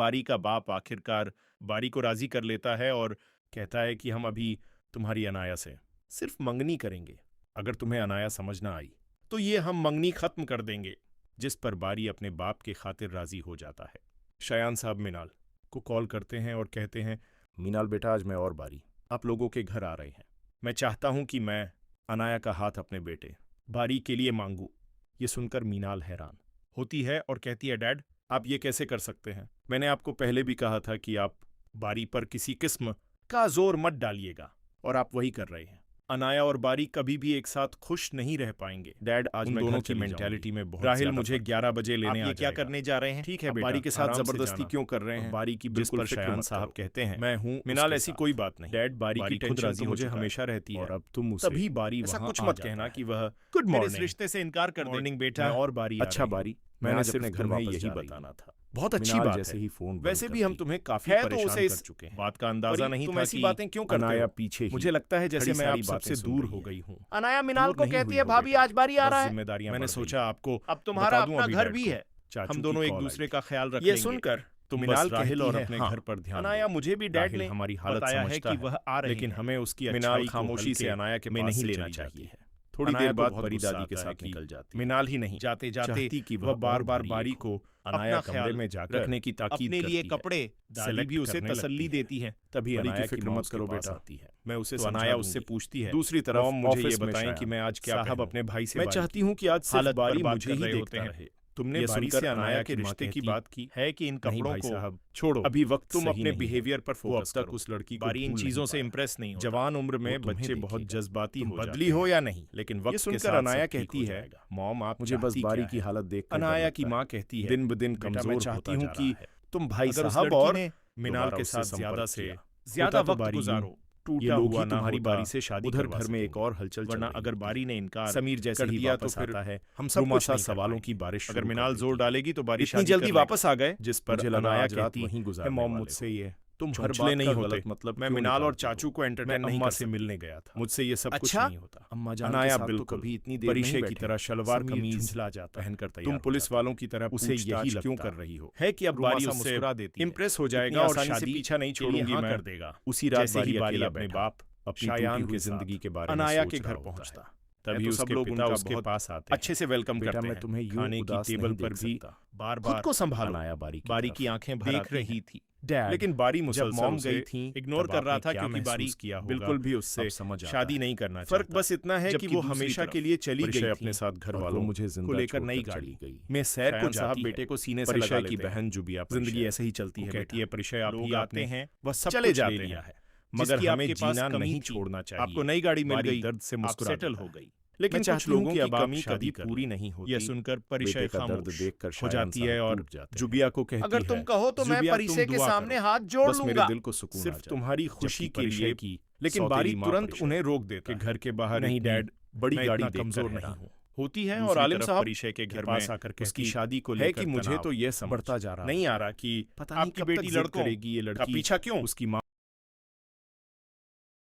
बारी का बाप आखिरकार बारी को राजी कर लेता है और कहता है कि हम अभी तुम्हारी अनाया से सिर्फ मंगनी करेंगे। अगर तुम्हें अनाया समझ ना आई तो ये हम मंगनी खत्म कर देंगे। जिस पर बारी अपने बाप के खातिर राजी हो जाता है। शयान साहब मिनाल को कॉल करते हैं और कहते हैं, मीनाल बेटा, आज मैं और बारी आप लोगों के घर आ रहे हैं। मैं चाहता हूं कि मैं अनाया का हाथ अपने बेटे बारी के लिए मांगू। ये सुनकर मीनाल हैरान होती है और कहती है, डैड आप ये कैसे कर सकते हैं? मैंने आपको पहले भी कहा था कि आप बारी पर किसी किस्म का जोर मत डालिएगा और आप वही कर रहे हैं। अनाया और बारी कभी भी एक साथ खुश नहीं रह पाएंगे। डैड, आज मैं दोनों की मेंटालिटी में बहुत राहिल मुझे 11 बजे लेने आ क्या करने जा रहे हैं? ठीक है बेटा, बारी के साथ जबरदस्ती क्यों कर रहे हैं? बारी की बिल्कुल शयान साहब कहते हैं, मैं हूं मिनाल, ऐसी कोई बात नहीं। डैड, बारी की टेंशन तो मुझे हमेशा रहती है और अब तुम तभी बारी ऐसा कुछ मत कहना कि वह गुड मॉर्निंग इस रिश्ते से इनकार कर दे। बेटा और बारी अच्छा बारी, मैंने सिर्फ घर में यही बताना था। बहुत अच्छी बात जैसे ही फोन वैसे भी हम तुम्हें काफी परेशान कर चुके हैं। बात का अंदाजा नहीं था कि बातें क्यों करते हो? पीछे मुझे लगता है जैसे मैं आप सबसे दूर हो गई हूँ। अनाया मिनाल को कहती है, भाभी आज बारी आ रहा है। जिम्मेदारियां मैंने सोचा आपको अब तुम्हारा अपना घर भी है। हम दोनों एक दूसरे का ख्याल रखेंगे। ये सुनकर तुम मिनाल राहिल और अपने घर पर ध्यान। अनाया मुझे भी डैड ने हमारी हालत समझता है कि वह आ रही है, लेकिन हमें उसकी मिनाल खामोशी से अनाया के में नहीं लेना चाहिए। थोड़ी देर बाद बड़ी दादी के साथ निकल जाती। मिनाल ही नहीं, जाते जाते कि वह बार बार बारी को अनाया कमरे में जाकर रखने की ताकीद करती है। कपड़े दादी भी उसे तसल्ली देती है। तभी अनाया की फिक्र मत करो बेटा, मैं उसे अनाया उससे पूछती है। दूसरी तरफ मुझे ये बताएं कि मैं आज क्या साहब अपने भाई से मैं चाहती हूँ कि आज सिर्फ बारी मुझे ही देखता रहे। तुमने बारी से अनाया के रिश्ते की बात की है कि इन कपड़ों को साहब छोड़ो, अभी वक्त तुम अपने बिहेवियर पर फोकस करो। उस लड़की को बारी इन चीजों से इंप्रेस नहीं होता। जवान उम्र में बच्चे बहुत जज्बाती हो बदली हो या नहीं, लेकिन वक्त के साथ अनाया कहती है, मॉम आप मुझे बस बारी की हालत देख। अनाया की माँ कहती है, दिन ब दिन कमजोर चाहती हूँ कि तुम भाई साहब और मिनाल के साथ ज्यादा से ज्यादा वक्त गुजारो। टूटा हुआ तुम्हारी बारी से शादी उधर घर में एक और हलचल, वरना अगर बारी ने इनकार समीर जैसे ही दिया तो फिर है हम सब कुछ सवालों की बारिश। अगर मिनाल जोर डालेगी तो बारिश इतनी जल्दी वापस आ गए, जिस पर अनाया कहती है, मॉम मुझसे ये तुम हर बात नहीं होते। मतलब मैं मिनाल और चाचू को एंटरटेन नहीं से मिलने गया था, मुझसे ये सब कुछ नहीं होता। अम्मा जान अनाया बिल्कुल कभी इतनी देर परिशे की तरह शलवार कमीज ला जाता पहन कर तैयार। तुम पुलिस वालों की तरह उसे यही क्यों कर रही हो? है कि अब बारी उससे इम्प्रेस हो जाएगा और शादी पीछा नहीं छोड़ूंगी मैं कर देगा। उसी रात बारी अपने बाप शायान की जिंदगी के बारे में अनाया के घर पहुंचता, तभी उसके सब लोग उसके पास आते, अच्छे से वेलकम करते हैं। तुम्हें खाने की टेबल पर भी बार बार खुद को संभालो। बारी की आंखें देख रही थी, लेकिन बारी मुसलसल मॉम गई थी इग्नोर कर रहा था, क्योंकि बारी बिल्कुल भी उससे शादी नहीं करना चाहता। फर्क बस इतना है कि वो हमेशा के लिए चली गई अपने साथ घर वालों मुझे को लेकर नई गाड़ी गई। मैं सैर को साहब बेटे को सीने से लगा की बहन जुबिया, जिंदगी ऐसे ही चलती है। कहती है, परिचय आप ही आते हैं, वह सब चले जाते हैं, मगर हमें जीना नहीं छोड़ना चाहिए। आपको नई गाड़ी मिल गई, दर्द से मुस्कुरा सेटल हो गई, लेकिन कुछ लोगों की अब कमी कभी पूरी नहीं होती। यह सुनकर परिचय का दर्द देखकर हो जाती है और जुबिया को कहती है, अगर तुम कहो तो मैं परिचय के सामने हाथ जोड़ लूंगा। मेरे दिल को सुकून सिर्फ तुम्हारी खुशी के लिए की। लेकिन बारी तुरंत उन्हें रोक देता, घर के बाहर नहीं डैड, बड़ी गाड़ी कमजोर नहीं हूँ होती है। और आलिम साहब परिचय के घर पास आकर उसकी शादी को लेकर कि मुझे तो यह समझता जा रहा नहीं आ रहा कि आपकी बेटी लड़कों करेगी, ये लड़की पीछा क्यों? उसकी